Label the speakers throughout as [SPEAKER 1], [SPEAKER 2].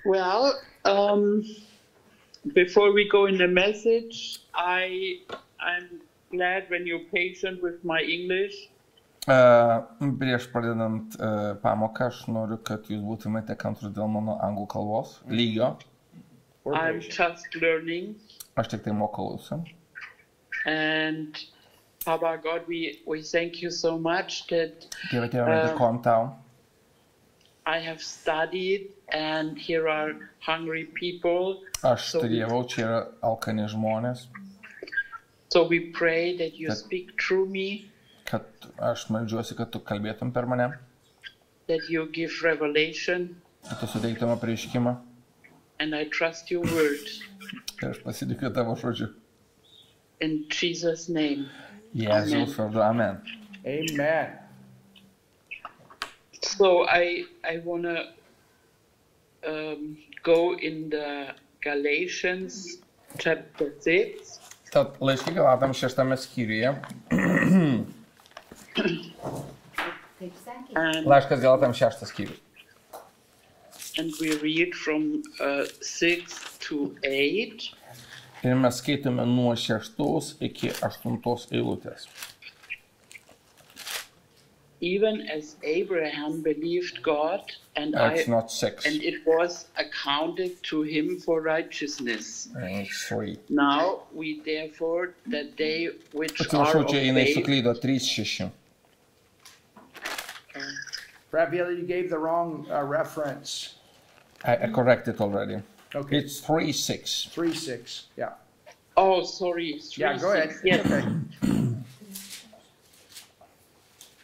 [SPEAKER 1] Well, before we go in the message, I'm glad when you're patient with my English.
[SPEAKER 2] Prieš pradedant pamoką, aš noriu, kad jūs būtumėte kantrūs dėl mano anglų kalbos lygio.
[SPEAKER 1] I'm just learning.
[SPEAKER 2] Aš tik tai mokausi.
[SPEAKER 1] And Papa God, we thank you so much that
[SPEAKER 2] Dieve, Tėve, dėkojam tau.
[SPEAKER 1] I have studied and here are hungry people.
[SPEAKER 2] Aš studijavau, čia yra alkani žmonės.
[SPEAKER 1] So we pray that you speak through me.
[SPEAKER 2] Kad aš meldžiuosi, kad tu kalbėtum per mane.
[SPEAKER 1] That you give revelation.
[SPEAKER 2] Kad tu suteiktum apreiškimą.
[SPEAKER 1] And I trust your word.
[SPEAKER 2] Ir aš pasitikiu tavo žodžiu.
[SPEAKER 1] In Jesus' name.
[SPEAKER 2] Jėzaus vardu, amen.
[SPEAKER 3] Amen.
[SPEAKER 1] So I want to go in the Galatians chapter 6.
[SPEAKER 2] Tad laiškai Galatams 6 skyriuje. Laiškas Galatams 6 skyrius.
[SPEAKER 1] And we read from 6 to 8.
[SPEAKER 2] Ir mes skaitome nuo 6 iki 8 eilutės.
[SPEAKER 1] Even as Abraham believed God, and it was accounted to him for righteousness. Now we therefore that they which are of faith.
[SPEAKER 3] Rafael, you gave the wrong reference.
[SPEAKER 2] I corrected already.
[SPEAKER 3] Okay.
[SPEAKER 2] It's 3:6.
[SPEAKER 3] 3:6. Yeah.
[SPEAKER 1] Oh, sorry. 3:6.
[SPEAKER 3] Yeah, go ahead.
[SPEAKER 1] Yes.
[SPEAKER 3] Okay.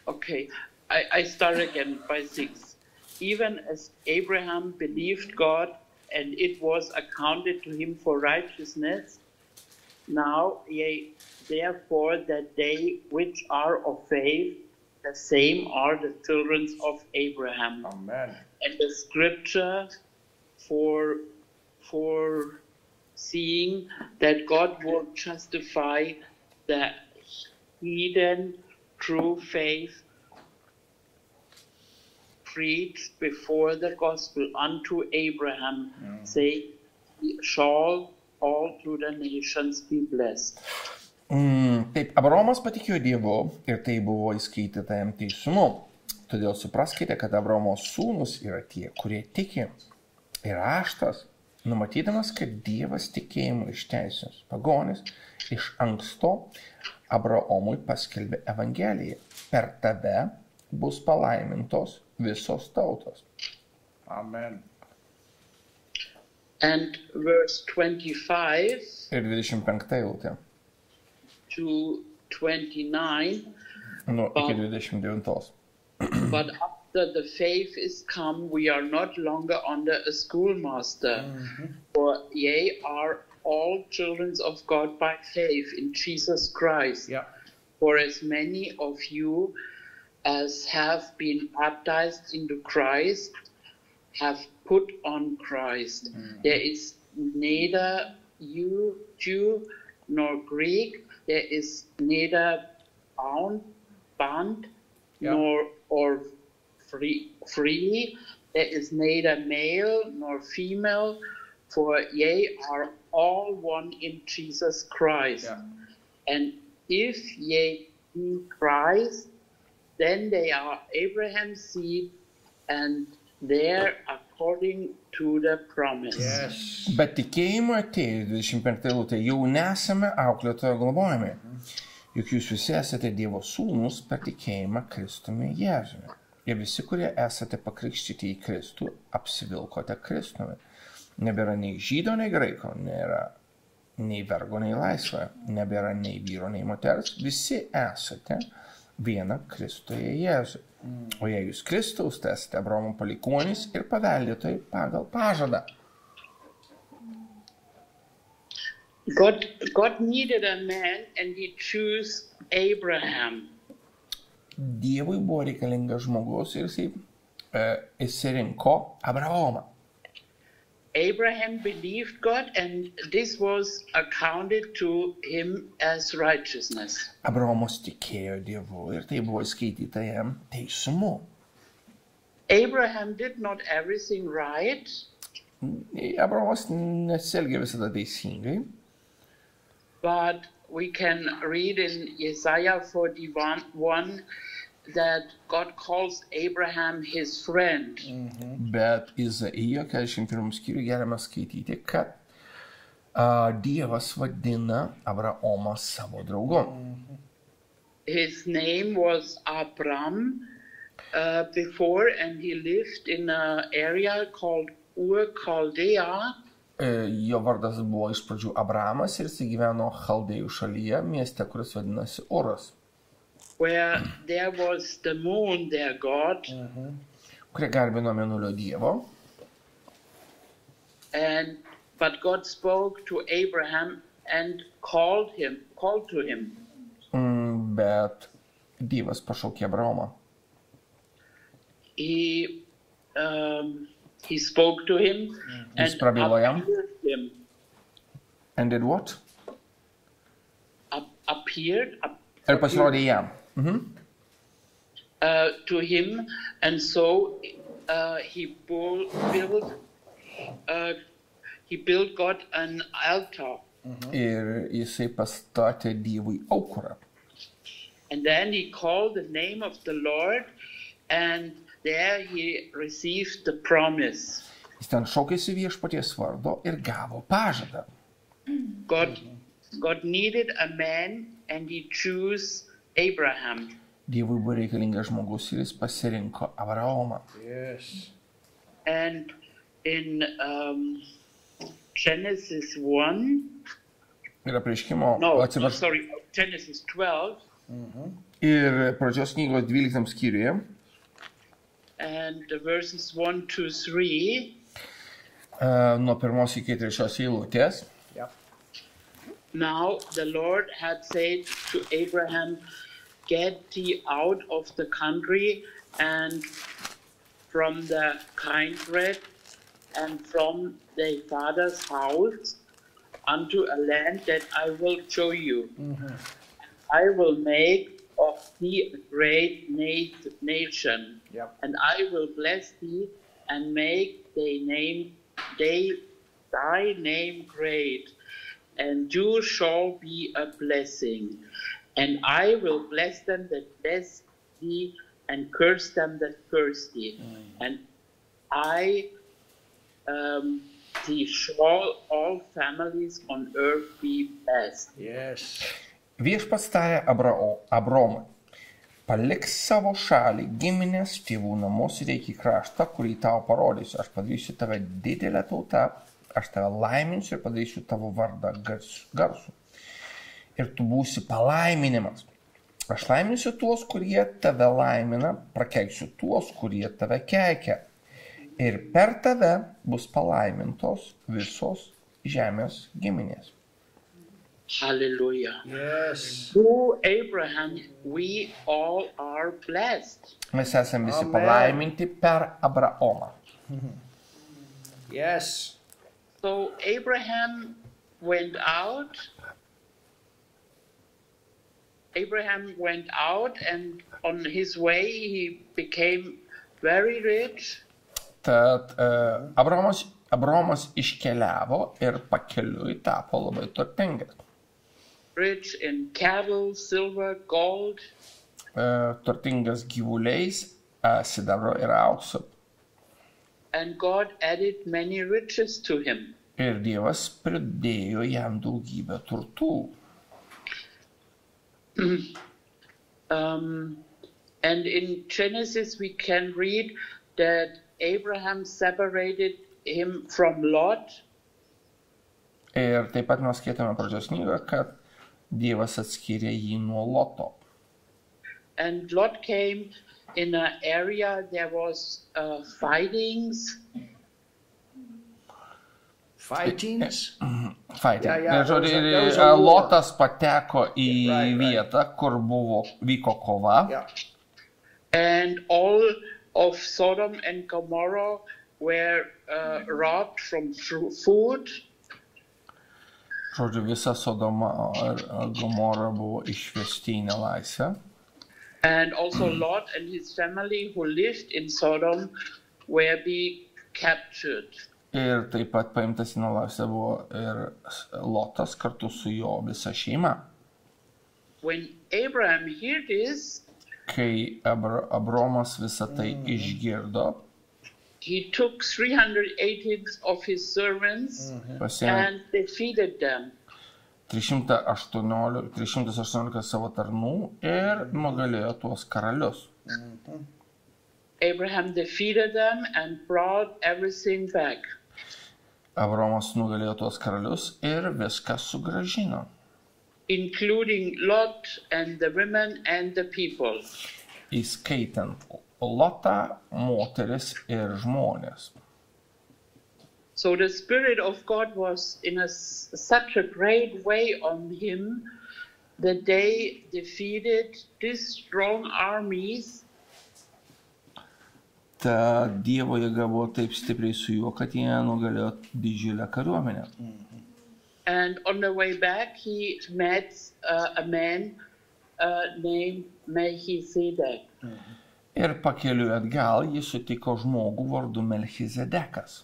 [SPEAKER 1] Okay, I start again by 6. Even as Abraham believed God, and it was accounted to him for righteousness, now ye therefore that they which are of faith, the same are the children of Abraham.
[SPEAKER 3] Amen.
[SPEAKER 1] And the scripture for seeing that God will justify the heathen through faith preached before the gospel unto Abraham, say, shall all to the nations be blessed.
[SPEAKER 2] Taip, Abraomas patikėjo Dievu ir tai buvo įskaityta jam teisumu. Todėl supraskite, kad Abraomo sūnus yra tie, kurie tiki. Ir raštas, numatydamas, kad Dievas tikėjimu išteisins pagonis, iš anksto Abraomui paskelbė Evangeliją. Per tave bus palaimintos visos tautos.
[SPEAKER 3] Amen.
[SPEAKER 1] And verse 25
[SPEAKER 2] ir 25 eilutė.
[SPEAKER 1] To 29.
[SPEAKER 2] Iki 29.
[SPEAKER 1] But after the faith is come, we are not longer under a schoolmaster. For ye are all children of God by faith in Jesus Christ.
[SPEAKER 3] Yeah.
[SPEAKER 1] For as many of you as have been baptized into Christ have put on Christ. There is neither Jew nor Greek. There is neither bond nor free. There is neither male nor female. For ye are all one in Jesus Christ.
[SPEAKER 3] Yeah.
[SPEAKER 1] And if ye be Christ, then they are Abraham's seed, and they're according to the promise.
[SPEAKER 3] Yes.
[SPEAKER 2] Bet tikėjimo atėjus 25 eilutė, jau nesame auklėtojo globojami. Juk jūs visi esate Dievo sūnūs per tikėjimą Kristumi Jėzumi. Ir visi, kurie esate pakrikštyti į Kristų, apsivilkote Kristumi. Nebėra nei žydo, nei graiko, nėra nei vergo, nei laisvojo, nebėra nei vyro, nei moters. Visi esate viena Kristuje Jėzui. O jei jūs Kristaus, tai esate Abraomo palikuonys ir paveldėtojai pagal pažadą.
[SPEAKER 1] God needed a man and he chose Abraham.
[SPEAKER 2] Dievui buvo reikalingas žmogus ir jisai išsirinko Abraomą.
[SPEAKER 1] Abraham believed God and this was accounted to him as righteousness.
[SPEAKER 2] Abraomas tikėjo Dievu ir tai buvo įskaityta jam teisumu.
[SPEAKER 1] Abraham did not everything right.
[SPEAKER 2] Abraomas nesielgia visada teisingai,
[SPEAKER 1] but we can read in Isaiah 41 that God calls Abraham his friend.
[SPEAKER 2] bet Izaijo 41 skyriui galime skaityti, kad Dievas vadina Abraomą savo draugu.
[SPEAKER 1] His name was Abram before, and he lived in an area called Ur Chaldea.
[SPEAKER 2] Jo vardas buvo iš pradžių Abramas ir jis gyveno Chaldėjų šalyje, mieste, kuris vadinasi Uras,
[SPEAKER 1] Where there was the moon, their god,
[SPEAKER 2] kurie garbino mėnulio dievo.
[SPEAKER 1] but God spoke to Abraham and called to him.
[SPEAKER 2] Bet Dievas pašaukė Abraomą.
[SPEAKER 1] He spoke to him and
[SPEAKER 2] prabilo jam.
[SPEAKER 1] appeared him.
[SPEAKER 2] And did what?
[SPEAKER 1] Appeared
[SPEAKER 2] Ir pasirodė jam.
[SPEAKER 1] to him, and so he built God an altar,
[SPEAKER 2] Ir jisai pastatė Dievui aukurą.
[SPEAKER 1] and then he called the name of the Lord, and there he received the promise.
[SPEAKER 2] Jis ten šaukėsi viešpaties vardo ir gavo pažadą.
[SPEAKER 1] God needed a man, and he chose Abraham.
[SPEAKER 2] Dievui buvo reikalingas žmogus ir jis pasirinko Abraomą.
[SPEAKER 3] Yes.
[SPEAKER 1] And in Genesis 1,
[SPEAKER 2] Ir apreiškimo,
[SPEAKER 1] Genesis 12,
[SPEAKER 2] ir pradžios knygos 12 skyriuje,
[SPEAKER 1] and the verses 1 to 3,
[SPEAKER 2] nuo 1 iki 3 eilutės.
[SPEAKER 3] Yep.
[SPEAKER 1] now the Lord had said to Abraham, get thee out of the country and from the kindred and from thy father's house unto a land that I will show you. I will make of thee a great nation,
[SPEAKER 3] Yep.
[SPEAKER 1] and I will bless thee and make thy name great, and you shall be a blessing. And I will bless them that bless thee, and curse them that curse thee. And I thee shall all families on earth be blessed.
[SPEAKER 3] Yes.
[SPEAKER 2] Viešpats tarė Abromui, palik savo šalį, giminės, tėvų namus ir eik į kraštą, kurį tau parodysiu. Aš padarysiu tave didelę tautą, aš tave laiminsiu ir padarysiu tavo vardą garsų. Ir tu būsi palaiminimas. Aš laiminsiu tuos, kurie tave laimina, prakeiksiu tuos, kurie tave keikia. Ir per tave bus palaimintos visos žemės giminės.
[SPEAKER 1] Hallelujah.
[SPEAKER 3] Yes.
[SPEAKER 1] Through Abraham, we all are blessed.
[SPEAKER 2] Mes esame visi
[SPEAKER 3] Amen.
[SPEAKER 2] palaiminti per Abraomą.
[SPEAKER 3] Yes.
[SPEAKER 1] So Abraham went out. And on his way he became very rich.
[SPEAKER 2] Tad Abraomas iškeliavo ir pakeliui tapo labai turtingas.
[SPEAKER 1] Rich in cattle, silver, gold.
[SPEAKER 2] Turtingas gyvuliais, sidabro ir auksu.
[SPEAKER 1] And God added many riches to him.
[SPEAKER 2] Ir Dievas pridėjo jam daugybę turtų.
[SPEAKER 1] And in Genesis we can read that Abraham separated him from Lot.
[SPEAKER 2] Ir taip pat mes skaitome pradžios knygoje, kad Dievas atskyrė jį nuo Loto.
[SPEAKER 1] And Lot came in an area there was fightings.
[SPEAKER 3] Fightings?
[SPEAKER 2] Fighting.
[SPEAKER 3] Yeah,
[SPEAKER 2] Ir
[SPEAKER 3] there was a war.
[SPEAKER 2] Lotas pateko į
[SPEAKER 3] Right.
[SPEAKER 2] vietą, kur vyko kova.
[SPEAKER 3] Yeah.
[SPEAKER 1] And all of Sodom and Gomorrah were robbed from food.
[SPEAKER 2] Žodžiu, visa Sodoma ir Gomora buvo išvesti į nelaisvę.
[SPEAKER 1] And also Lot and his family who lived in Sodom were being captured.
[SPEAKER 2] Ir taip pat paimtas į nelaisvę buvo ir Lotas kartu su jo visa šeima.
[SPEAKER 1] When Abraham heard this,
[SPEAKER 2] Kai Abromas visą tai išgirdo,
[SPEAKER 1] he took 318 of his servants
[SPEAKER 2] pasiėmė
[SPEAKER 1] and defeated them.
[SPEAKER 2] 318 savo tarnų ir nugalėjo tuos karalius.
[SPEAKER 1] Abraham defeated them and brought everything back.
[SPEAKER 2] Abromas nugalėjo tuos karalius ir viską sugrąžino,
[SPEAKER 1] including Lot and the women and the people.
[SPEAKER 2] įskaitant Lotą, moteris ir žmonės.
[SPEAKER 1] So the Spirit of God was in such a great way on him that they defeated these strong armies.
[SPEAKER 2] Ta Dievo jėga buvo taip stipriai su juo, kad jie nugalėjo didžiulę kariuomenę.
[SPEAKER 1] And on the way back, he met a man named Melchizedek.
[SPEAKER 2] Ir pakeliui atgal jis sutiko žmogų vardu Melchizedekas.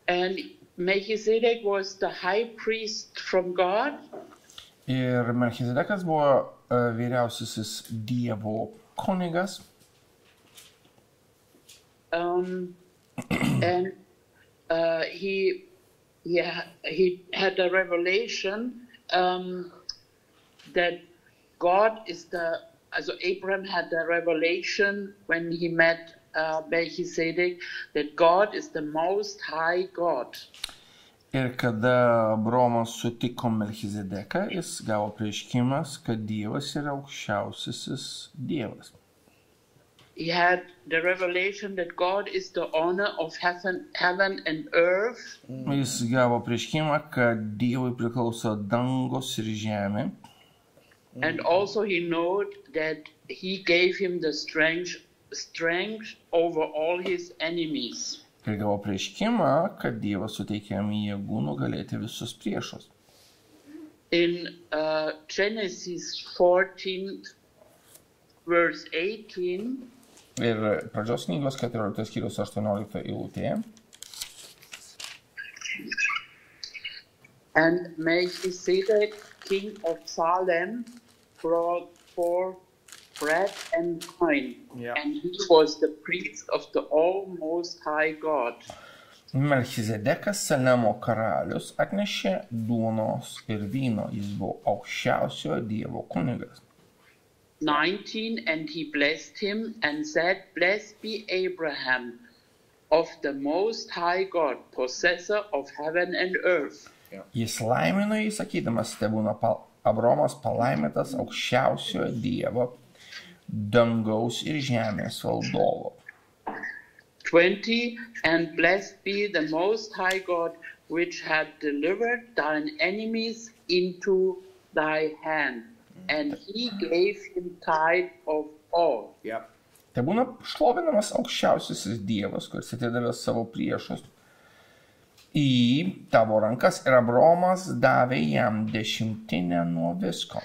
[SPEAKER 1] And Melchizedek was the high priest from God.
[SPEAKER 2] Ir Melchizedekas buvo vyriausiasis Dievo kunigas.
[SPEAKER 1] And he had a revelation that God is so Abraham had a revelation when he met Melchizedek that God is the most high God.
[SPEAKER 2] Ir kada Abromas sutiko Melchizedeką, jis gavo prieškimas, kad Dievas yra aukščiausiasis Dievas.
[SPEAKER 1] He had the revelation that God is the owner of heaven and earth.
[SPEAKER 2] Jis gavo prieškimą, kad Dievui priklauso dangos ir žemė.
[SPEAKER 1] And also he knew that he gave him the strength over all his enemies.
[SPEAKER 2] Ir gavo prieškimą, kad Dievas suteikė jam jėgų nugalėti visus priešus.
[SPEAKER 1] In Genesis 14, verse 18,
[SPEAKER 2] Ir pradžios knygos 14 skyrius 18 eilutėje.
[SPEAKER 1] and Melchizedek, king of Salem, brought forth bread and wine, and he was the priest of the Almost High God.
[SPEAKER 2] Melchizedekas, Salemo karalius, atnešė duonos ir vyno, jis buvo aukščiausiojo Dievo kunigas.
[SPEAKER 1] 19, and he blessed him and said, Blessed be Abraham of the Most High God, possessor of heaven and earth.
[SPEAKER 2] Jis laimino jį, sakydamas, tebūna Abromas palaimintas aukščiausiojo Dievo, dangaus ir žemės valdovo.
[SPEAKER 1] 20, and blessed be the Most High God, which had delivered thine enemies into thy hand, and he gave him tithe of all.
[SPEAKER 2] Tebūna šlovinamas aukščiausiasis Dievas, kuris atidavė savo priešus į tavo rankas, ir Abromas davė jam 10 nuo visko.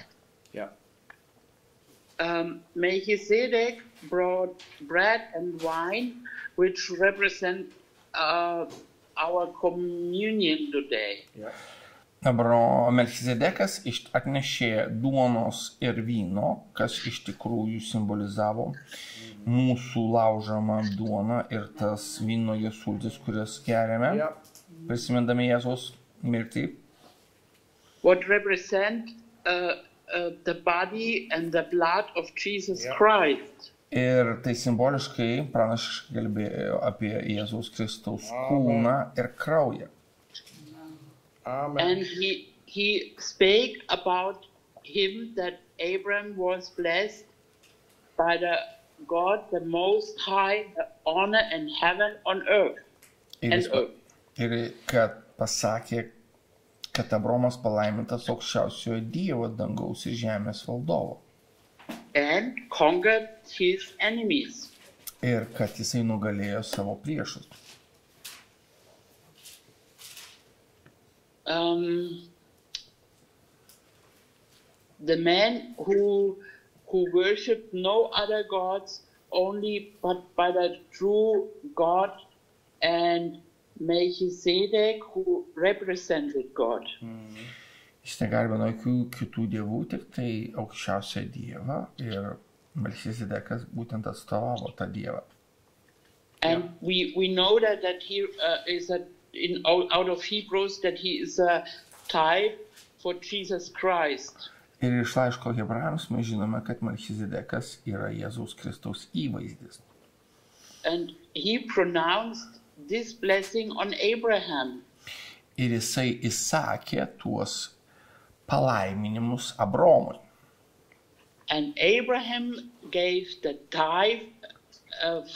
[SPEAKER 1] Melchizedek brought bread and wine, which represent our communion today.
[SPEAKER 2] Melchizedekas atnešė duonos ir vyno, kas iš tikrųjų simbolizavo mūsų laužamą duoną ir tas vynuogės sultis, kurias geriame, prisimindami Jėzaus mirtį.
[SPEAKER 1] What represent the body and the blood of Jesus Christ.
[SPEAKER 2] Ir tai simboliškai pranašiškai kalbėjo apie Jėzaus Kristaus kūną ir kraują.
[SPEAKER 1] And he spake about him that Abraham was blessed by the God, the Most High, the honor and heaven on earth.
[SPEAKER 2] Ir kad pasakė, kad Abromas palaimintas aukščiausiojo Dievo, dangaus ir žemės valdovo.
[SPEAKER 1] And conquered his enemies.
[SPEAKER 2] Ir kad jisai nugalėjo savo priešus.
[SPEAKER 1] The man who worshipped no other gods only but by the true God and Melchizedek, who represented God.
[SPEAKER 2] Jis negarbino jokių kitų dievų, tik tai aukščiausią dievą ir Melchizedekas būtent atstovavo tą dievą.
[SPEAKER 1] And we know that he is out of Hebrews that he is a type for Jesus Christ.
[SPEAKER 2] Ir iš laiško Hebrajams mes žinome, kad Melchizedekas yra Jėzaus Kristaus įvaizdis.
[SPEAKER 1] And he pronounced this blessing on Abraham.
[SPEAKER 2] Ir jisai įsakė tuos palaiminimus Abromui.
[SPEAKER 1] And Abraham gave the tithe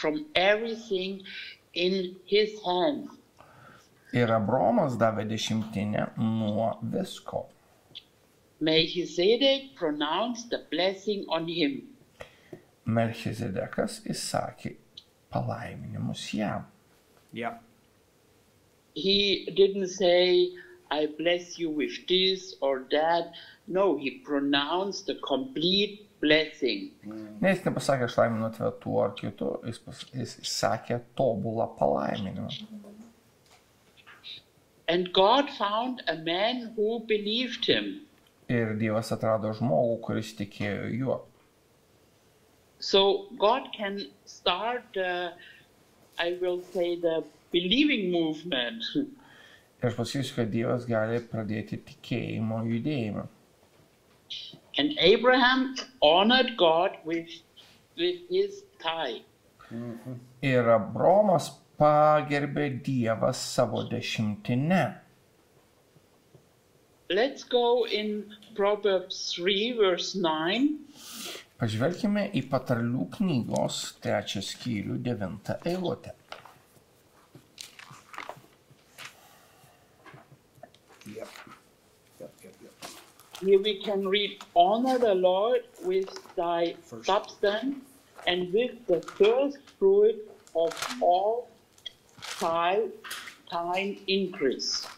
[SPEAKER 1] from everything in his hand.
[SPEAKER 2] Ir Abromas davė dešimtinę nuo visko.
[SPEAKER 1] Melchizedek pronounced the blessing on him.
[SPEAKER 2] Melchizedekas įsakė palaiminimus jam.
[SPEAKER 3] Yeah.
[SPEAKER 1] He didn't say, I bless you with this or that. No, he pronounced the complete blessing.
[SPEAKER 2] Ne, jis nepasakė, aš laiminu tave tuo ar kitu, jis sakė tobulą palaiminimą.
[SPEAKER 1] And God found a man who believed him.
[SPEAKER 2] Ir Dievas atrado žmogų, kuris tikėjo juo.
[SPEAKER 1] So God can start, I will say, the believing movement.
[SPEAKER 2] Ir aš pasakysiu, kad Dievas gali pradėti tikėjimo judėjimą.
[SPEAKER 1] And Abraham honored God with his tithe.
[SPEAKER 2] Ir Abromas pagerbė Dievą savo dešimtine.
[SPEAKER 1] Let's go in Proverbs 3, verse 9.
[SPEAKER 2] Pažvelkime į Patarlių knygos 3 skyrių 9 eilutę.
[SPEAKER 3] Yep.
[SPEAKER 1] Here we can read, honor the Lord with thy substance and with the first fruit of all thine increase.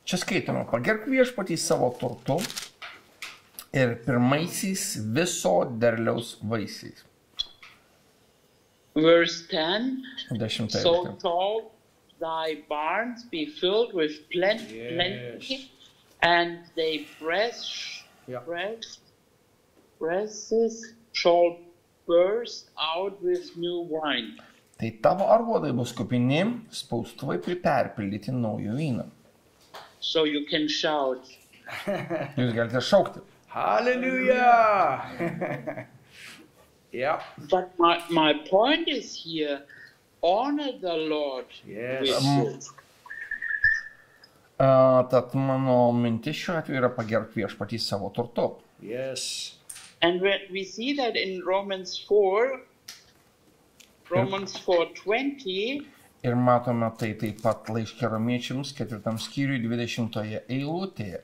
[SPEAKER 2] Čia skaitome, pagerk viešpatį savo turtu ir pirmaisiais viso derliaus vaisiais.
[SPEAKER 1] Verse 10,
[SPEAKER 2] 10
[SPEAKER 1] so
[SPEAKER 2] eilutė.
[SPEAKER 1] shall thy barns be filled with plenty, and thy presses shall burst out with new wine.
[SPEAKER 2] Tai tavo aruodai bus kupini, spaustuvai perpildyti naujo vyno.
[SPEAKER 1] So you can shout.
[SPEAKER 2] Jūs galite šaukti.
[SPEAKER 3] Hallelujah. Yeah.
[SPEAKER 1] But my point is here, honor the Lord.
[SPEAKER 3] Yes.
[SPEAKER 1] with this.
[SPEAKER 2] Tad mano mintis šiuo atveju yra pagerk viešpatį savo turtu.
[SPEAKER 3] Yes.
[SPEAKER 1] And we see that in Romans 4:20,
[SPEAKER 2] Ir matome tai taip pat laiške Romiečiams 4 skyriui 20 eilutėje,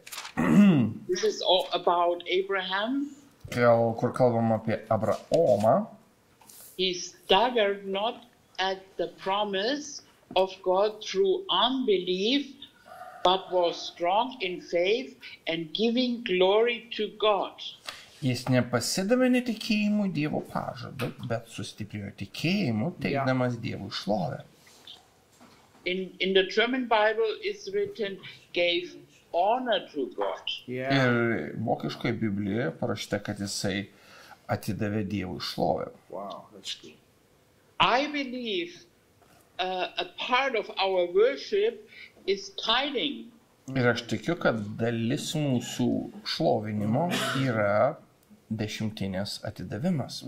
[SPEAKER 1] this is all about Abraham.
[SPEAKER 2] kur kalbam apie Abraomą.
[SPEAKER 1] He staggered not at the promise of God through unbelief, but was strong in faith and giving glory to God.
[SPEAKER 2] Jis nepasidavė netikėjimu Dievo pažadu, bet sustiprėjo tikėjimu, teikdamas Dievui šlovę.
[SPEAKER 1] In the German Bible is written, gave honor to God.
[SPEAKER 3] Yeah.
[SPEAKER 2] Ir vokiškoje Biblijoje parašyta, kad jisai atidavė Dievui šlovę.
[SPEAKER 3] Wow, that's good.
[SPEAKER 1] I believe a part of our worship is tithing.
[SPEAKER 2] Ir aš tikiu, kad dalis mūsų šlovinimo yra dešimtinės atidavimas.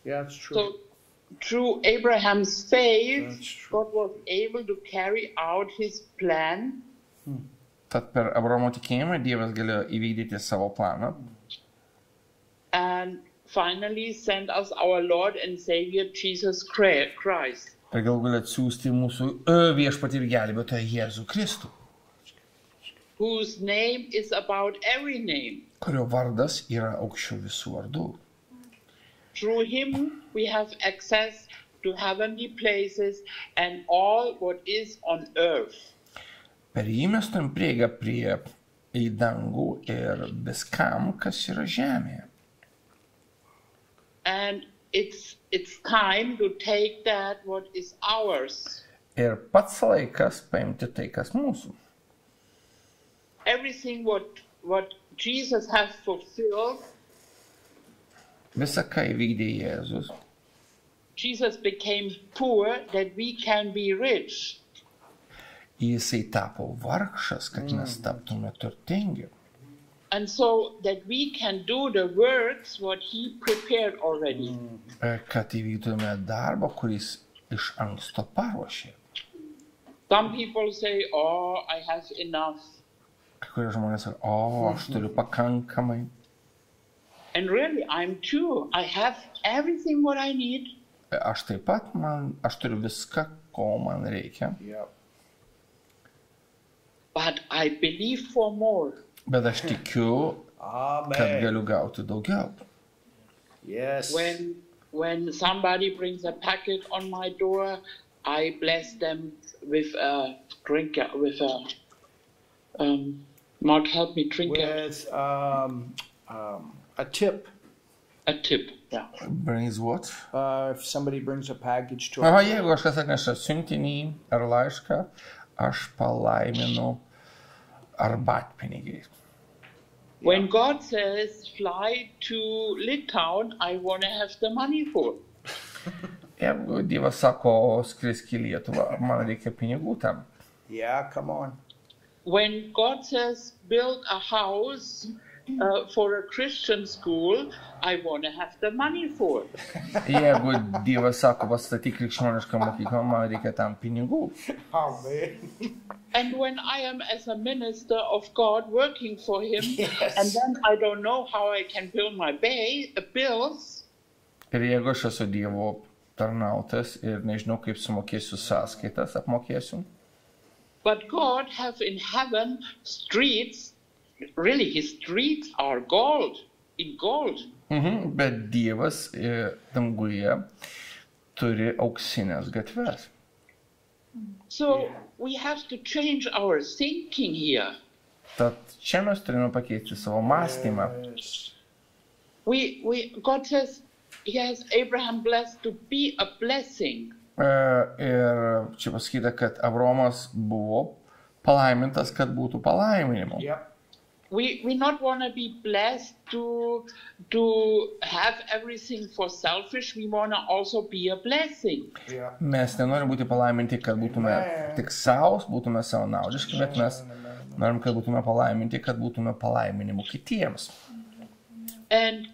[SPEAKER 3] Yeah, that's true.
[SPEAKER 1] So through Abraham's faith,
[SPEAKER 3] That's true.
[SPEAKER 1] God was able to carry out his plan.
[SPEAKER 2] Tad per Abraomo tikėjimą Dievas galėjo įvykdyti savo planą
[SPEAKER 1] And finally send us our Lord and Savior Jesus Christ.
[SPEAKER 2] ir galų galia atsiųsti mūsų viešpatį ir gelbėtoją Jėzų Kristų,
[SPEAKER 1] Whose name is about every name.
[SPEAKER 2] kurio vardas yra aukščiau visų vardų.
[SPEAKER 1] Through him we have access to heavenly places and all what is on earth.
[SPEAKER 2] Per jį mes turim prieigą prie į dangų ir viskam, kas yra žemėje.
[SPEAKER 1] And it's time to take that what is ours.
[SPEAKER 2] Ir pats laikas paimti tai, kas mūsų.
[SPEAKER 1] Everything what Jesus has fulfilled,
[SPEAKER 2] Visa, ką įvykdė Jėzus,
[SPEAKER 1] Jesus became poor that we can be rich.
[SPEAKER 2] jisai tapo vargšas, kad mes taptume turtingi.
[SPEAKER 1] And so that we can do the works what he prepared already.
[SPEAKER 2] Kad įvykdytume darbą, kuris iš anksto paruošė.
[SPEAKER 1] Some people say, oh, I have enough.
[SPEAKER 2] Kai kurie žmonės sako, aš turiu pakankamai.
[SPEAKER 1] And really, I'm too. I have everything what I need.
[SPEAKER 2] Aš taip pat, aš turiu viską, ko man reikia.
[SPEAKER 3] Yep.
[SPEAKER 1] But I believe for more.
[SPEAKER 2] Bet aš tikiu, kad
[SPEAKER 3] Amen.
[SPEAKER 2] galiu gauti daugiau.
[SPEAKER 3] Yes.
[SPEAKER 1] When somebody brings a packet on my door, I bless them with a drinker, with a, Mark, help me, drinker.
[SPEAKER 3] With a tip.
[SPEAKER 1] A tip, yeah.
[SPEAKER 2] Brings what?
[SPEAKER 3] If somebody brings a package to
[SPEAKER 2] Aha, jeigu kažkas atneša siuntinį ar laišką, aš palaiminu arbatpinigiais.
[SPEAKER 1] When God says fly to Litauen, I want to have the money for it.
[SPEAKER 2] Jeigu Dievas sako, skrisk į Lietuvą, man reikia pinigų tam.
[SPEAKER 3] Yeah, come on.
[SPEAKER 1] When God says build a house for a Christian school, I want to have the money for it.
[SPEAKER 2] Jeigu Dievas sako, pastatyk krikščionišką mokyklą, man reikia tam pinigų.
[SPEAKER 3] Amen.
[SPEAKER 1] And when I am as a minister of God working for him,
[SPEAKER 3] Yes.
[SPEAKER 1] and then I don't know how I can bill my bills,
[SPEAKER 2] Ir jeigu aš esu Dievo tarnautas ir nežinau, kaip sumokėsiu sąskaitas, apmokėsiu.
[SPEAKER 1] but God have in heaven streets, really his streets are gold, in gold.
[SPEAKER 2] Bet Dievas danguje turi auksinės gatves.
[SPEAKER 1] So we have to change our thinking here.
[SPEAKER 2] Tad čia mes turime pakeisti savo mąstymą.
[SPEAKER 3] Yes.
[SPEAKER 1] God says he has Abraham blessed to be a blessing.
[SPEAKER 2] Ir čia pasakyta, kad Abraomas buvo palaimintas, kad būtų palaiminimu.
[SPEAKER 3] Yep.
[SPEAKER 1] We not want to be blessed to have everything for selfish. We want to also be a blessing.
[SPEAKER 3] Yeah.
[SPEAKER 2] Mes nenorime būti palaiminti, kad būtume tik savus, būtume savanaudiški, bet mes norim, kad būtume palaiminti, kad būtume palaiminimu kitiems.
[SPEAKER 1] And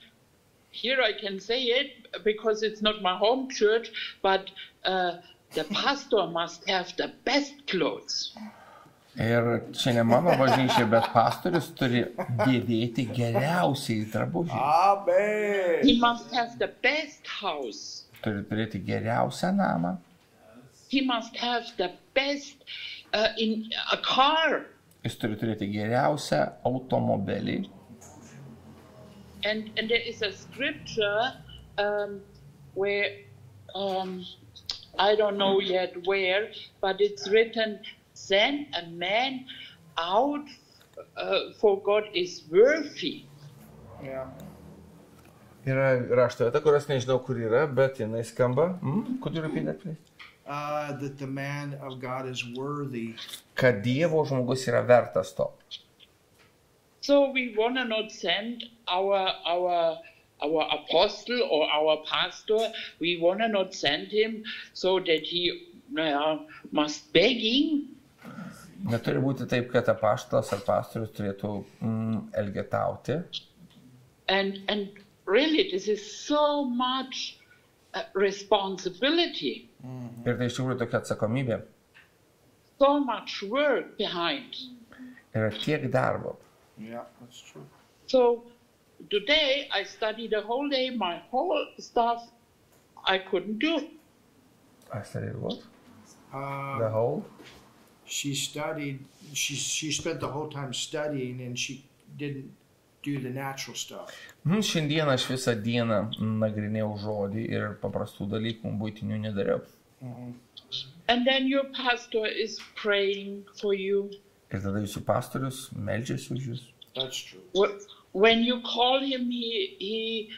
[SPEAKER 1] here I can say it because it's not my home church, but the pastor must have the best clothes.
[SPEAKER 2] Ir čia ne mano bažnyčia, bet pastorius turi dėvėti geriausiai drabužiai.
[SPEAKER 3] Amen.
[SPEAKER 1] He must have the best house.
[SPEAKER 2] Turi turėti geriausią namą.
[SPEAKER 1] He must have the best in a car.
[SPEAKER 2] Jis turi turėti geriausią automobilį.
[SPEAKER 1] And there is a scripture where I don't know yet where, but it's written, "Send a man out for God is worthy."
[SPEAKER 3] Yeah.
[SPEAKER 2] Yra raštovieta, kurios nežinau, kur yra, bet jinai skamba. Could you repeat that, please?
[SPEAKER 3] That the man of God is worthy.
[SPEAKER 2] Kad Dievo žmogus yra vertas to.
[SPEAKER 1] So we want to not send our apostle or our pastor. We want to not send him so that he must begging.
[SPEAKER 2] Neturi būti taip, kad apaštalas ar pastorius turėtų elgetauti.
[SPEAKER 1] And really, this is so much responsibility,
[SPEAKER 2] Ir tai iš tikrųjų tokia atsakomybė.
[SPEAKER 1] so much work behind.
[SPEAKER 2] Yra tiek darbo.
[SPEAKER 3] Yeah, that's true.
[SPEAKER 1] So today I studied the whole day, my whole stuff I couldn't do.
[SPEAKER 2] I studied what? The
[SPEAKER 3] Uh,
[SPEAKER 2] whole?
[SPEAKER 3] she studied. She spent the whole time studying, and she didn't do the natural stuff.
[SPEAKER 2] Šiandieną aš visą dieną nagrinėjau žodį ir paprastų dalykų buitinių nedariau.
[SPEAKER 1] And then your pastor is praying for you.
[SPEAKER 2] Ir tada jūsų pastorius meldžiasi už jūs.
[SPEAKER 3] That's true.
[SPEAKER 1] When you call him, he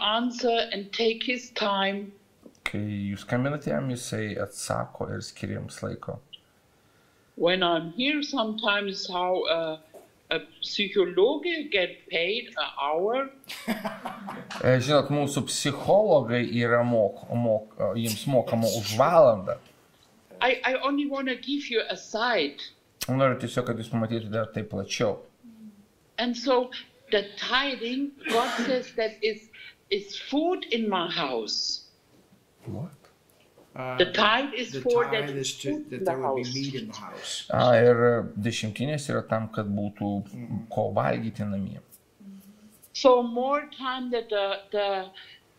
[SPEAKER 1] answer and take his time.
[SPEAKER 2] Kai jūs skambinate jam, jisai atsako ir skiria jums laiko.
[SPEAKER 1] When I'm here, sometimes how a psychologue get paid an hour.
[SPEAKER 2] Žinot, mūsų psichologai yra jiems mokama už valandą.
[SPEAKER 1] I only want to give you a side.
[SPEAKER 2] Noriu tiesiog, kad jūs pamatytumėte tai plačiau.
[SPEAKER 1] And so the tithing, God says that is food in my house.
[SPEAKER 2] What?
[SPEAKER 1] The tithe is
[SPEAKER 3] The
[SPEAKER 1] for
[SPEAKER 3] tithe
[SPEAKER 1] that
[SPEAKER 3] is
[SPEAKER 1] food
[SPEAKER 3] that
[SPEAKER 1] in the
[SPEAKER 3] there would be
[SPEAKER 1] house.
[SPEAKER 3] meat in the house.
[SPEAKER 2] Ir dešimtinės yra tam, kad būtų ko valgyti namie.
[SPEAKER 1] So more time that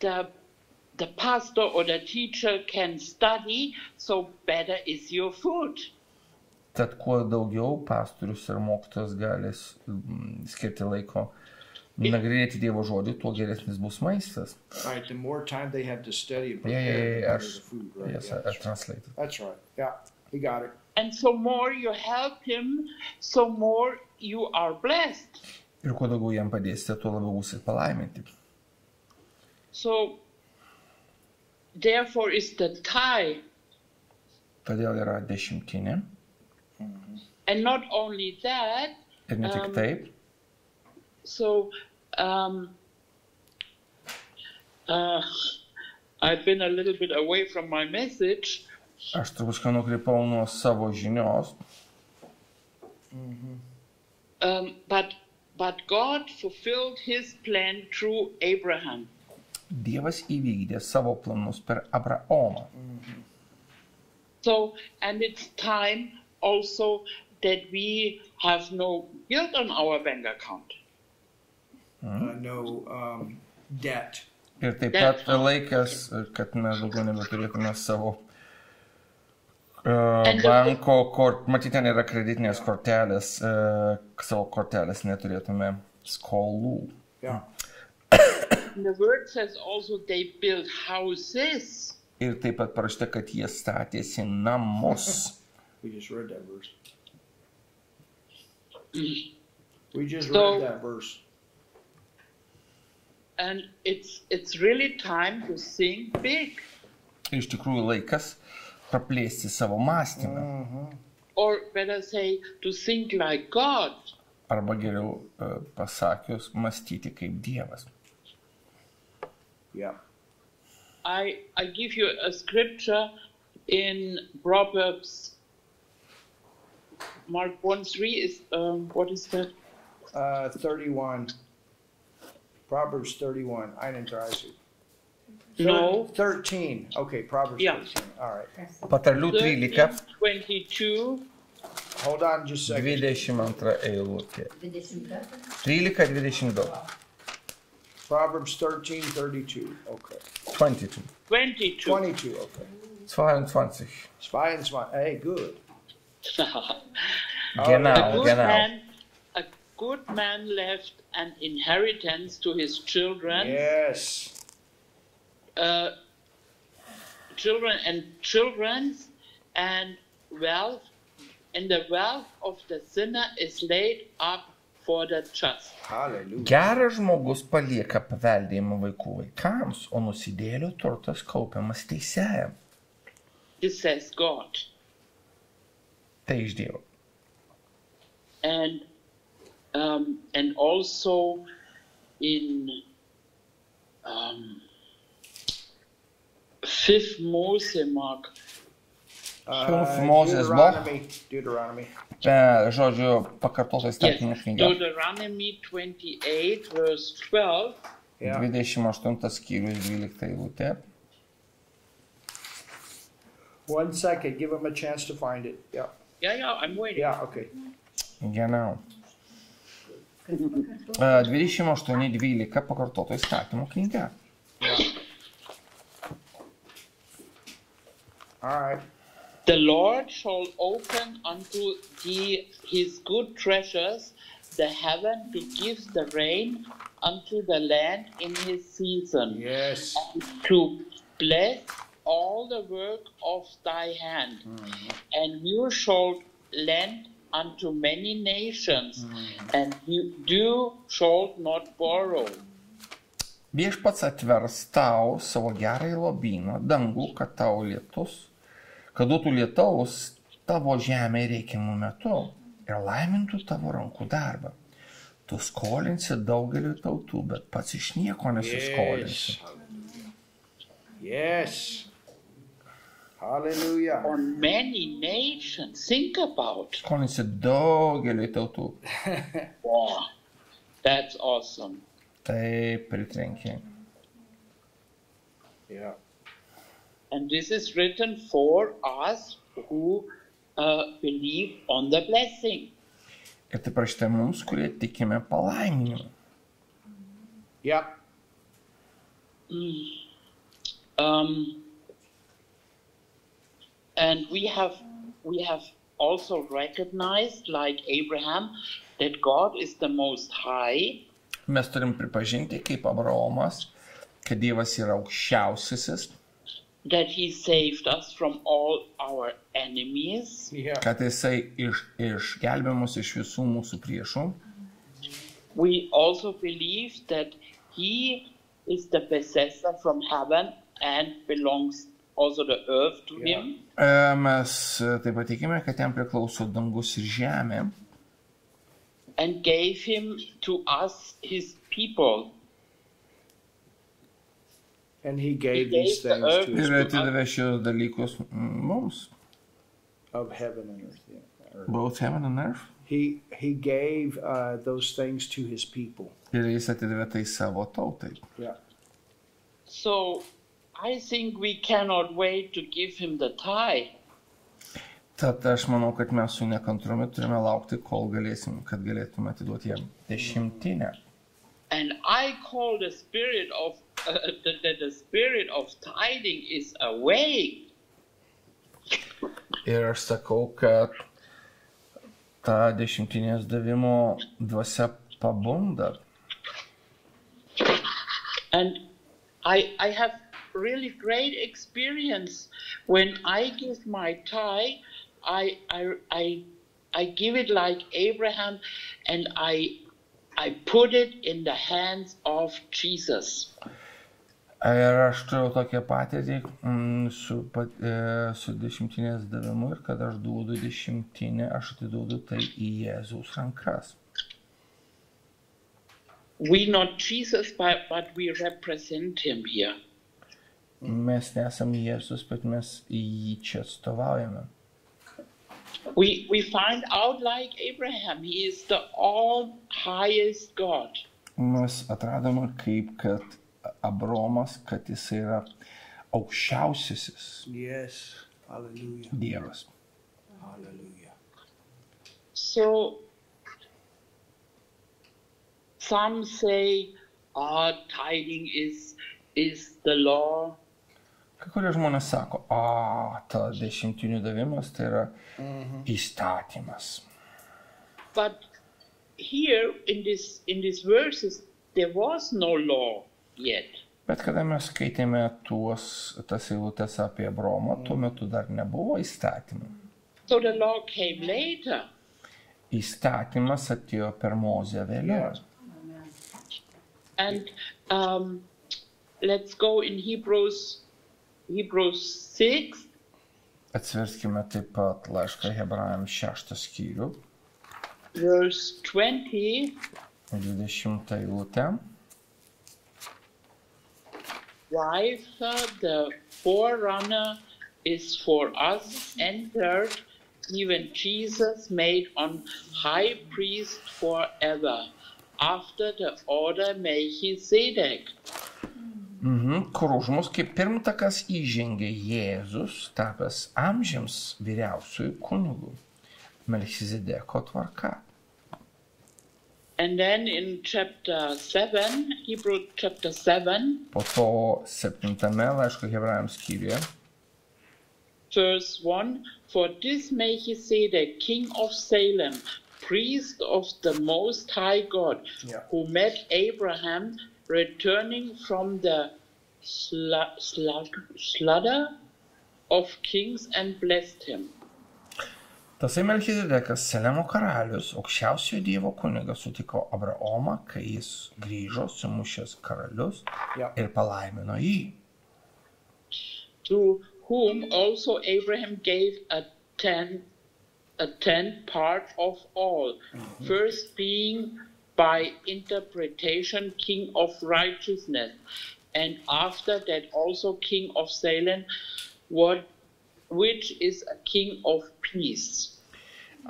[SPEAKER 1] the pastor or the teacher can study, so better is your food.
[SPEAKER 2] Tad kuo daugiau pastorius ir mokytojas gali skirti laiko nagrinėti Dievo žodį, tuo geresnis bus maistas.
[SPEAKER 3] Right, the more time they have to study and
[SPEAKER 2] Yeah,
[SPEAKER 3] prepare, the better
[SPEAKER 2] Aš,
[SPEAKER 3] the food, right?
[SPEAKER 2] yes,
[SPEAKER 3] Yeah,
[SPEAKER 2] I translated.
[SPEAKER 3] that's right. Yeah, he got it.
[SPEAKER 1] And so more you help him, so more you are blessed.
[SPEAKER 2] Ir kuo daugiau jam padėsite, tuo labiau būsite palaiminti.
[SPEAKER 1] So therefore is the tithe.
[SPEAKER 2] Todėl yra dešimtinė.
[SPEAKER 1] And not only that,
[SPEAKER 2] Ir ne tik taip.
[SPEAKER 1] so I've been a little bit away from my message.
[SPEAKER 2] Aš trupučiau nukrypau nuo savo žinios.
[SPEAKER 1] But God fulfilled his plan through Abraham.
[SPEAKER 2] Dievas įvykdė savo planus per Abraomą.
[SPEAKER 1] So, and it's time also that we have no guilt on our bank account.
[SPEAKER 3] No debt.
[SPEAKER 2] Ir taip pat laikas, kad mes daugiau nebeturėtume savo banko, matyti, ten yra kreditinės kortelės, savo kortelės neturėtume skolų.
[SPEAKER 3] Yeah.
[SPEAKER 1] The word says also they built houses.
[SPEAKER 2] Ir taip pat parašyta, kad jie statėsi namus.
[SPEAKER 3] We just read that verse. We just
[SPEAKER 1] So-
[SPEAKER 3] read that verse.
[SPEAKER 1] And it's really time to think big.
[SPEAKER 2] Ir iš tikrųjų laikas praplėsti savo mąstymą.
[SPEAKER 1] Or better say, to think like God.
[SPEAKER 2] Arba geriau pasakius, mąstyti kaip Dievas.
[SPEAKER 3] Yeah.
[SPEAKER 1] I give you a scripture in Proverbs. Mark 1:3 is, what is that?
[SPEAKER 3] 31. Proverbs 31. 31.
[SPEAKER 1] No.
[SPEAKER 3] 13. Okay, Proverbs
[SPEAKER 1] Yeah.
[SPEAKER 3] 13. All right.
[SPEAKER 2] Patarlių 13,
[SPEAKER 1] 22.
[SPEAKER 3] Hold on just a second.
[SPEAKER 2] 22 eilutė. 13-22.
[SPEAKER 3] Proverbs 13, 32. Okay.
[SPEAKER 2] 22.
[SPEAKER 1] 22.
[SPEAKER 3] 22. Okay.
[SPEAKER 2] 22.
[SPEAKER 3] Zwei. Hey, good.
[SPEAKER 2] Genau, genau.
[SPEAKER 1] A good man left an inheritance to his children,
[SPEAKER 3] Yes.
[SPEAKER 1] children's, and wealth, and the wealth of the sinner is laid up for the just.
[SPEAKER 3] Hallelujah.
[SPEAKER 2] Geras žmogus palieka paveldėjimą vaikų vaikams, o nusidėlio turtas kaupiamas teisėjam.
[SPEAKER 1] This says God.
[SPEAKER 2] Tai iš Dievo.
[SPEAKER 1] And also in 5th Mose, Mark.
[SPEAKER 2] Moses
[SPEAKER 3] Deuteronomy.
[SPEAKER 2] Žodžiu, pakartotas įstatymų
[SPEAKER 1] Yes,
[SPEAKER 2] knyga.
[SPEAKER 1] Deuteronomy 28, verse 12.
[SPEAKER 3] Yeah.
[SPEAKER 2] 28 skyrius 12 eilutė.
[SPEAKER 3] 1 second. Give him a chance to find it. Yeah.
[SPEAKER 1] Yeah, I'm waiting.
[SPEAKER 3] Yeah. Okay.
[SPEAKER 2] Genau. 28.12 pakartoto įstatymų knyga.
[SPEAKER 3] All right.
[SPEAKER 1] The Lord shall open unto thee his good treasures, the heaven, to give the rain unto the land in his season,
[SPEAKER 3] Yes.
[SPEAKER 1] to bless all the work of thy hand. And you shall lend unto many nations, and you shall not borrow.
[SPEAKER 2] Viešpats atvers tau savo gerąjį lobyną, dangų, kad duotų lietaus tavo žemė reikiamų metu ir laimintų tavo rankų darbą. Tu skolinsi daugeliu tautų, bet pats iš nieko nesiskolinsi.
[SPEAKER 3] Yes. Hallelujah.
[SPEAKER 1] On many nations, think about.
[SPEAKER 2] Skolinsi daugeliu tautų.
[SPEAKER 1] Wow, that's awesome.
[SPEAKER 2] Tai pritrenkia.
[SPEAKER 3] Yeah.
[SPEAKER 1] And this is written for us who believe on the blessing.
[SPEAKER 2] Ir tai parašyta mums, kurie tikime palaiminimu.
[SPEAKER 3] Yeah.
[SPEAKER 1] And we have also recognized, like Abraham, that God is the Most High.
[SPEAKER 2] Mes turim pripažinti, kaip Abraomas, kad Dievas yra aukščiausiasis,
[SPEAKER 1] that He saved us from all our enemies.
[SPEAKER 3] Yeah.
[SPEAKER 2] kad Jisai išgelbė mus iš visų mūsų priešų.
[SPEAKER 1] We also believe that He is the possessor from heaven and belongs also the earth to
[SPEAKER 3] Yeah.
[SPEAKER 1] Him.
[SPEAKER 2] Mes taip pat tikime, kad jam priklauso dangus ir žemė.
[SPEAKER 1] And gave Him to us, His people.
[SPEAKER 3] And he gave
[SPEAKER 1] He
[SPEAKER 3] these
[SPEAKER 1] gave the
[SPEAKER 3] things
[SPEAKER 1] earth
[SPEAKER 3] to
[SPEAKER 2] Ir
[SPEAKER 3] his
[SPEAKER 2] atidavė šios dalykus mums.
[SPEAKER 3] of heaven and earth. Yeah.
[SPEAKER 2] Both heaven and earth.
[SPEAKER 3] He gave those things to his people.
[SPEAKER 2] Ir jis atidavė tai savo tautai.
[SPEAKER 3] Yeah.
[SPEAKER 1] So I think we cannot wait to give Him the tithe.
[SPEAKER 2] Tad aš manau, kad mes su nekantrumu turime laukti, kol galėtume atiduoti jam dešimtinę.
[SPEAKER 1] And I call the spirit of the spirit of tithing is awake.
[SPEAKER 2] Ir aš sakau, kad ta dešimtinės davimo dvasia pabunda.
[SPEAKER 1] And I have really great experience when I give my tithe. I give it like Abraham, and I put it in the hands of Jesus.
[SPEAKER 2] Ir aš turiu tokią patirtį su dešimtinės davimu ir kad aš duodu dešimtinę, aš atiduodu tai į Jėzaus rankas.
[SPEAKER 1] We not Jesus, but we represent Him here.
[SPEAKER 2] Mes nesam Jėzus, bet mes jį čia atstovaujame.
[SPEAKER 1] We find out like Abraham, He is the all highest God.
[SPEAKER 2] Mes atradome kaip kad Abraomas, kad jis yra aukščiausiasis
[SPEAKER 3] Yes. Hallelujah.
[SPEAKER 2] Dievas.
[SPEAKER 3] Hallelujah.
[SPEAKER 1] So some say, tithing is the law.
[SPEAKER 2] Kai kurie žmonės sako, ta dešimtinių davimas tai yra įstatymas.
[SPEAKER 1] But here in these verses there was no law yet.
[SPEAKER 2] Bet kada mes skaitėme tas eilutes apie Abraomą, tuo metu dar nebuvo įstatymų.
[SPEAKER 1] So the law came later.
[SPEAKER 2] Įstatymas atėjo per Mozę vėliau.
[SPEAKER 1] And let's go in Hebrews 6.
[SPEAKER 2] Atsiverskime taip pat laišką Hebrajams 6 skyrių,
[SPEAKER 1] Verse 20.
[SPEAKER 2] 20 eilutę.
[SPEAKER 1] Wife, the forerunner is for us entered, even Jesus made on high priest forever, after the order Melchizedek.
[SPEAKER 2] Kur už mus kaip pirmtakas įžengė Jėzus, tapęs amžiams vyriausiųjų kunigų, Melchizedeko tvarka.
[SPEAKER 1] And then in chapter 7, Hebrew chapter 7,
[SPEAKER 2] Po to 7 laiško Hebrajams skyriuje,
[SPEAKER 1] verse 1, for this Melchizedek, king of Salem, priest of the Most High God,
[SPEAKER 3] Yeah.
[SPEAKER 1] who met Abraham returning from the slaughter of kings and blessed him.
[SPEAKER 2] Tasai Melchizedekas, Selemo karalius, aukščiausiojo Dievo kunigas, sutiko Abraomą, kai jis grįžo sumušęs karalius ir palaimino jį.
[SPEAKER 1] To whom also Abraham gave a tenth part of all, first being by interpretation king of righteousness, and after that also king of Salem, which is a king of peace.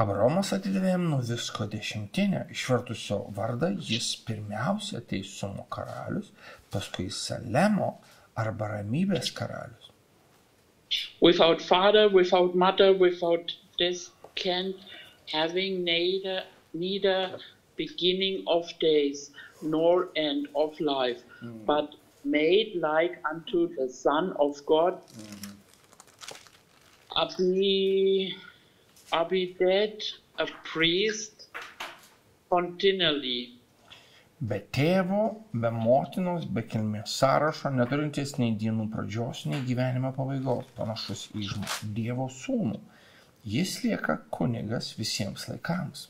[SPEAKER 2] Abraomas atidavė jam nuo visko dešimtinę, išvertusio vardą jis pirmiausia teisumo karalius, paskui Salemo arba ramybės karalius.
[SPEAKER 1] Without father, without mother, without descent, having neither beginning of days nor end of life, but made like unto the Son of God, Abided, a priest, continually.
[SPEAKER 2] Be tėvo, be motinos, be kilmės sąrašo, neturintis nei dienų pradžios, nei gyvenimo pabaigos, panašus į Dievo sūnų. Jis lieka kunigas visiems laikams.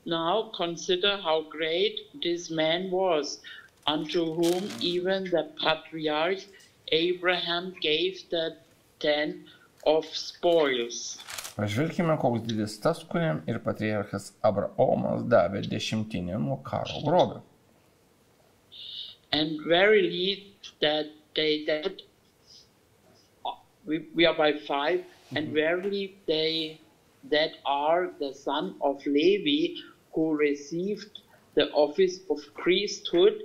[SPEAKER 1] Now consider how great this man was, unto whom even the patriarch Abraham gave the tenth of spoils.
[SPEAKER 2] Pažvelkime, koks didis tas, kuriam ir patriarchas Abraomas davė dešimtinę nuo karo grobio.
[SPEAKER 1] And verily that we are by 5, and verily they that are the son of Levi, who received the office of priesthood,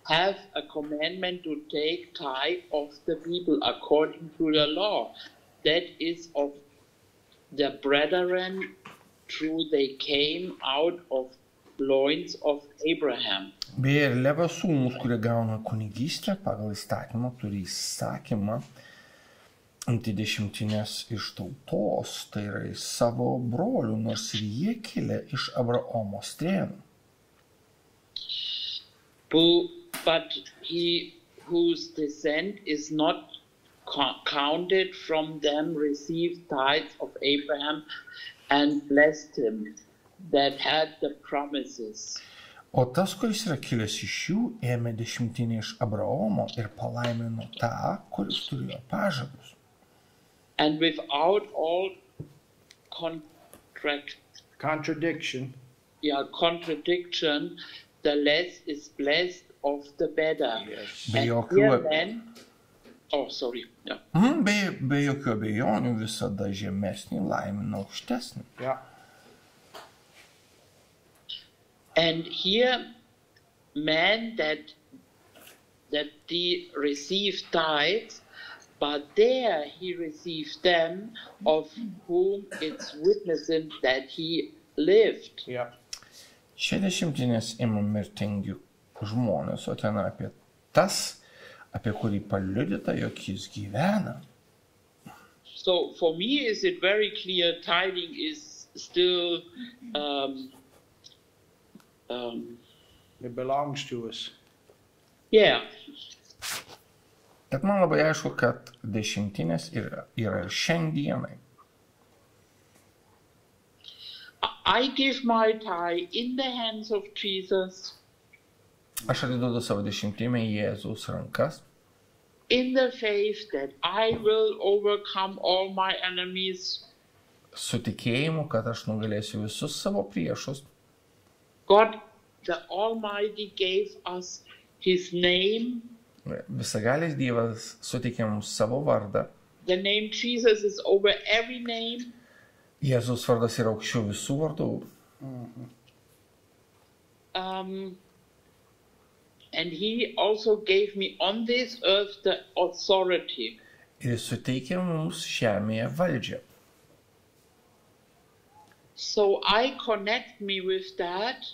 [SPEAKER 1] have a commandment to take tithe of the people according to the law, that is of the brethren, true they came out of loins of Abraham.
[SPEAKER 2] Beje, ir Levio sūnus, kurie gauna kunigystę pagal įstatymą, turi įsakymą imti dešimtinės iš tautos, tai yra iš savo brolių, nors ir jie kilę iš Abraomo strėnų.
[SPEAKER 1] But he whose descent is not counted from them received tithes of Abraham and blessed him that had the promises.
[SPEAKER 2] O tas, kuris yra kilęs iš jų, ėmė dešimtinę iš Abraomo ir palaimino tą, kuris turėjo pažadus.
[SPEAKER 1] And without all contradiction, the less is blessed of the better.
[SPEAKER 2] Yes. Be jokių abejonių visada žemesnį laimina aukštesnį.
[SPEAKER 3] Yeah.
[SPEAKER 1] And here, man that he received tithes, but there he received them of whom it's witnessing that he lived.
[SPEAKER 3] Yeah.
[SPEAKER 2] Šie dešimtinės ima mirtingi žmonės, o ten apie tas, apie kurį paliudyta, jog jis gyvena.
[SPEAKER 1] So for me is it very clear tithing is still
[SPEAKER 3] It belongs to us.
[SPEAKER 1] Yeah.
[SPEAKER 2] Bet man labai aišku, kad dešimtinės yra ir šiandienai.
[SPEAKER 1] I give my tithe in the hands of Jesus.
[SPEAKER 2] Aš atiduodu savo dešimtimę į Jėzaus rankas.
[SPEAKER 1] In the faith that I will overcome all my enemies.
[SPEAKER 2] Su tikėjimu, kad aš nugalėsiu visus savo priešus.
[SPEAKER 1] God, the Almighty, gave us His name.
[SPEAKER 2] Visagalis Dievas suteikė mums savo vardą.
[SPEAKER 1] The name Jesus is over every name.
[SPEAKER 2] Jėzaus vardas yra aukščiau visų vardų.
[SPEAKER 1] And He also gave me on this earth the authority.
[SPEAKER 2] Ir suteikė mums žemėje valdžią.
[SPEAKER 1] So I connect me with that.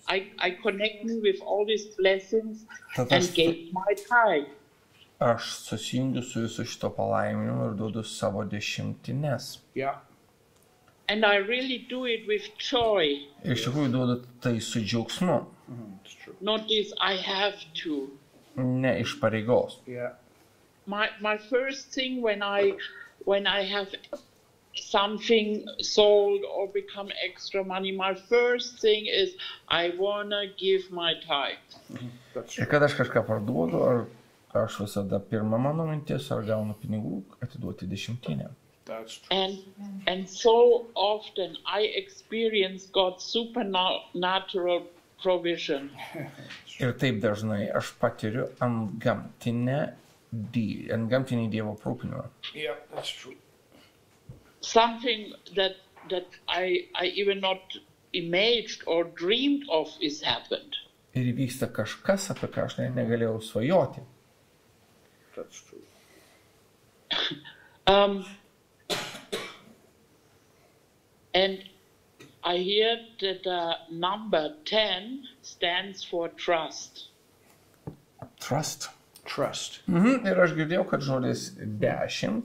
[SPEAKER 1] I connect me with all these blessings and gave my tithe.
[SPEAKER 2] Aš susijungiu su visu šito palaiminimu ir duodu savo dešimtines.
[SPEAKER 3] Yeah.
[SPEAKER 1] And I really do it with joy.
[SPEAKER 2] Ir iš tikrųjų duodu tai su džiaugsmu.
[SPEAKER 1] Not this I have to.
[SPEAKER 2] Ne iš pareigos.
[SPEAKER 3] Yeah.
[SPEAKER 1] My first thing when I when I have something sold or become extra money, my first thing is I wanna give my tithe.
[SPEAKER 2] Ir kada aš kažką parduodu, ar aš visada pirma mano mintis, ar gaunu pinigų atiduoti dešimtinę.
[SPEAKER 1] And so often I experience God's supernatural provision.
[SPEAKER 2] Ir taip dažnai aš patiriu antgamtinį Dievo aprūpinimą.
[SPEAKER 3] Yeah, that's true.
[SPEAKER 1] Something that I even not imagined or dreamed of is happened.
[SPEAKER 2] Ir įvyksta kažkas, apie ką aš net negalėjau svajoti.
[SPEAKER 3] That's true.
[SPEAKER 1] And I hear that the number 10 stands for trust.
[SPEAKER 2] Trust.
[SPEAKER 3] Trust.
[SPEAKER 2] Ir aš girdėjau, kad žodis 10,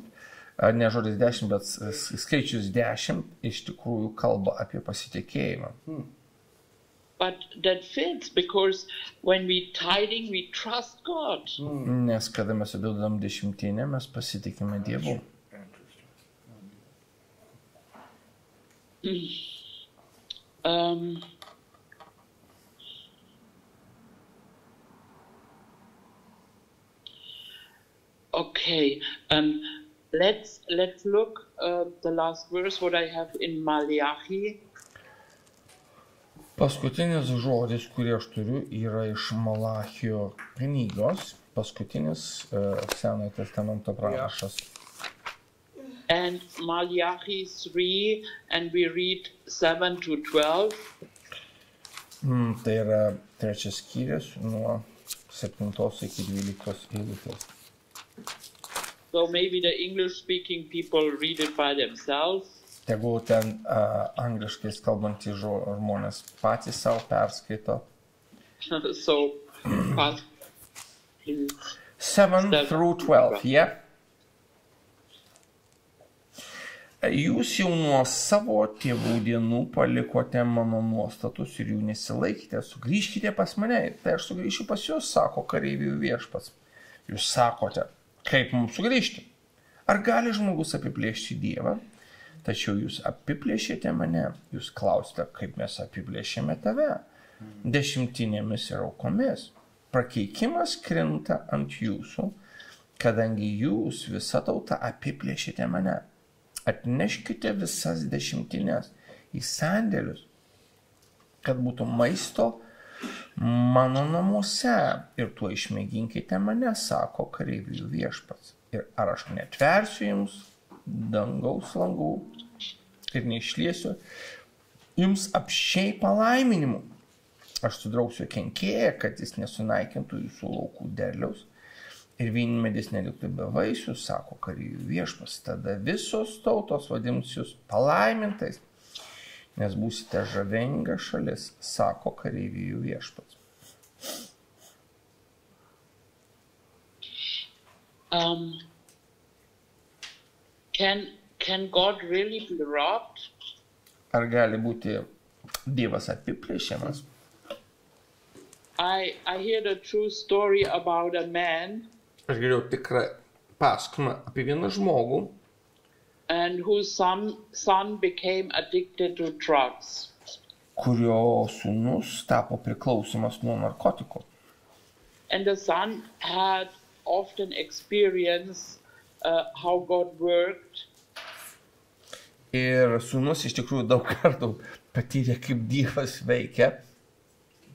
[SPEAKER 2] ne žodis 10, bet skaičius 10 iš tikrųjų kalba apie pasitikėjimą.
[SPEAKER 1] But that fits because when we tithing, we trust God.
[SPEAKER 2] Nes kada mes duodam dešimtinę, mes pasitikime Dievu.
[SPEAKER 1] Okay, let's look the last verse what I have in Malachi.
[SPEAKER 2] Paskutinis žodis, kurį aš turiu, yra iš Malachijo knygos, paskutinis Senojo testamento pranašas.
[SPEAKER 1] And Malachi 3, and we read 7 to 12.
[SPEAKER 2] Tai yra trečias skyrius nuo 7 iki 12 eilutės.
[SPEAKER 1] So maybe the English-speaking people read it by themselves.
[SPEAKER 2] Tegul ten angliškai kalbantys žmonės patys savo perskaito.
[SPEAKER 1] So, please.
[SPEAKER 2] 7 through 12, yeah? Jūs jau nuo savo tėvų dienų palikote mano nuostatus ir jų nesilaikite. Sugrįžkite pas mane, tai aš sugrįšiu pas jūs, sako kareivių viešpats. Jūs sakote, kaip mums sugrįžti? Ar gali žmogus apiplėšti Dievą? Tačiau jūs apiplėšėte mane. Jūs klausite, kaip mes apiplėšėme tave. Dešimtinėmis ir aukomis. Prakeikimas krinta ant jūsų, kadangi jūs visa tauta apiplėšėte mane. Atneškite visas dešimtinės į sandėlius, kad būtų maisto mano namuose ir tuo išmėginkite mane, sako kareivių viešpats. Ir ar aš netversiu jums dangaus langų ir neišliesiu jums apsčiai palaiminimu. Aš sudrausiu kenkėją, kad jis nesunaikintų jūsų laukų derliaus ir vynmedis neliktų be vaisių, sako kareivių viešpats. Tada visos tautos vadins jūs palaimintais, nes būsite žavinga šalis, sako kareivių viešpats.
[SPEAKER 1] Can God really be robbed?
[SPEAKER 2] Ar gali būti Dievas apiplėšiamas?
[SPEAKER 1] I hear the true story about a man.
[SPEAKER 2] Aš girdėjau tikrą pasakojimą apie vieną žmogų,
[SPEAKER 1] and whose son became addicted to drugs.
[SPEAKER 2] Kurio sūnus tapo priklausomas nuo narkotikų.
[SPEAKER 1] And the son had often experienced how God worked.
[SPEAKER 2] Ir sūnus iš tikrųjų daug kartų patyrė, kaip Dievas veikia.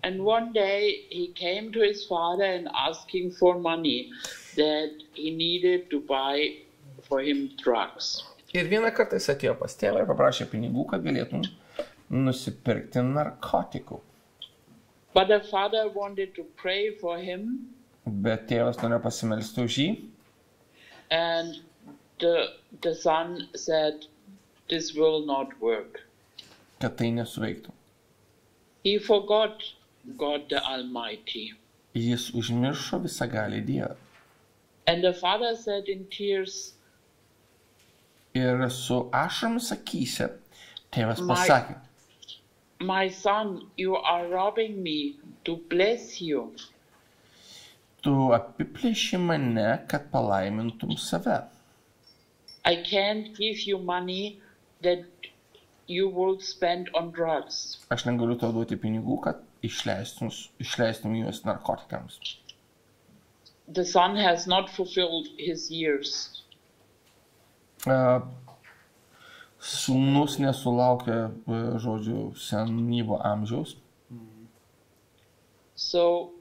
[SPEAKER 1] And one day he came to his father and asking for money that he needed to buy for him drugs.
[SPEAKER 2] Ir vieną kartą jis atėjo pas tėvą ir paprašė pinigų, kad galėtų nusipirkti narkotikų.
[SPEAKER 1] But the father wanted to pray for him.
[SPEAKER 2] Bet tėvas norėjo pasimelsti už jį.
[SPEAKER 1] And the son said, this will not work.
[SPEAKER 2] Kad tai nesuveiktų.
[SPEAKER 1] He forgot God the Almighty.
[SPEAKER 2] Jis užmiršo visagalį Dievą.
[SPEAKER 1] And the father said in tears,
[SPEAKER 2] ir su ašaromis akyse tėvas pasakė,
[SPEAKER 1] My son, you are robbing me to bless you.
[SPEAKER 2] Tu apiplėši mane, kad palaimintum save.
[SPEAKER 1] I can't give you money that you will spend on drugs.
[SPEAKER 2] Aš negaliu tau duoti pinigų, kad išleistum juos narkotikams.
[SPEAKER 1] The son has not fulfilled his years.
[SPEAKER 2] Sūnus nesulaukė, žodžiu, senyvo amžiaus.
[SPEAKER 1] So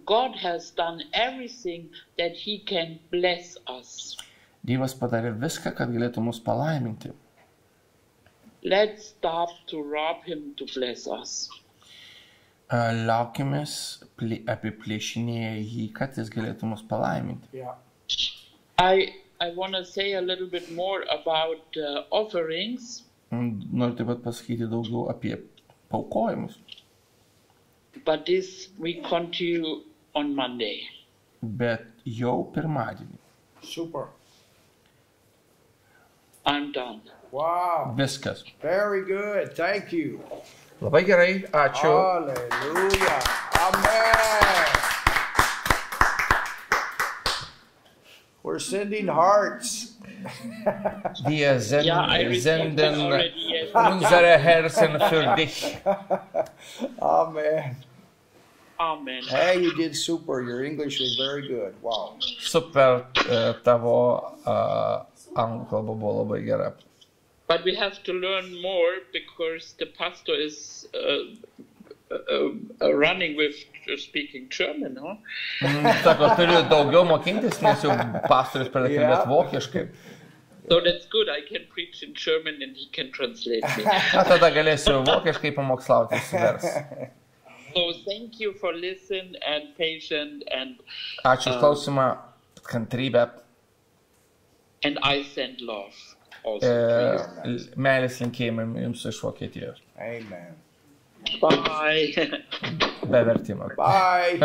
[SPEAKER 1] God has done everything that he can bless us.
[SPEAKER 2] Dievas padarė viską, kad galėtų mus palaiminti.
[SPEAKER 1] Let's stop to rob him to bless us.
[SPEAKER 2] Laukimės apiplėšinėję jį, kad jis galėtų mus palaiminti.
[SPEAKER 3] Yeah.
[SPEAKER 1] I want to say a little bit more about offerings.
[SPEAKER 2] Noriu taip pat pasakyti daugiau apie paaukojimus.
[SPEAKER 1] But this we continue on Monday.
[SPEAKER 2] Bet jau pirmadienį.
[SPEAKER 3] Super.
[SPEAKER 1] I'm done.
[SPEAKER 3] Wow.
[SPEAKER 2] Viskas.
[SPEAKER 3] Very good. Thank you.
[SPEAKER 2] Labai gerai, ačiū.
[SPEAKER 3] Hallelujah. Amen. We're sending hearts.
[SPEAKER 2] Wir
[SPEAKER 1] I received
[SPEAKER 2] senden
[SPEAKER 1] it already. Yes.
[SPEAKER 2] unsere Herzen für dich.
[SPEAKER 3] Amen.
[SPEAKER 1] Amen.
[SPEAKER 3] Hey, you did super. Your English was very good. Wow.
[SPEAKER 2] Super, tavo anglų kalba buvo labai gera.
[SPEAKER 1] But we have to learn more because the pastor is running with speaking German, huh?
[SPEAKER 2] Sako, turiu daugiau mokintis, nes jau pastorius pradėjo kalbėti vokiškai.
[SPEAKER 1] So that's good. I can preach in German and he can translate me.
[SPEAKER 2] Tada galėsiu vokiškai pamokslauti vers.
[SPEAKER 1] So thank you for listening and patience and
[SPEAKER 2] Ačiū už klausimą, kantrybę.
[SPEAKER 1] And I send love also to you.
[SPEAKER 2] Meilės linkėjimai jums iš Vokietijos.
[SPEAKER 3] Amen.
[SPEAKER 1] Bye.
[SPEAKER 2] Be vertimo.
[SPEAKER 3] Bye.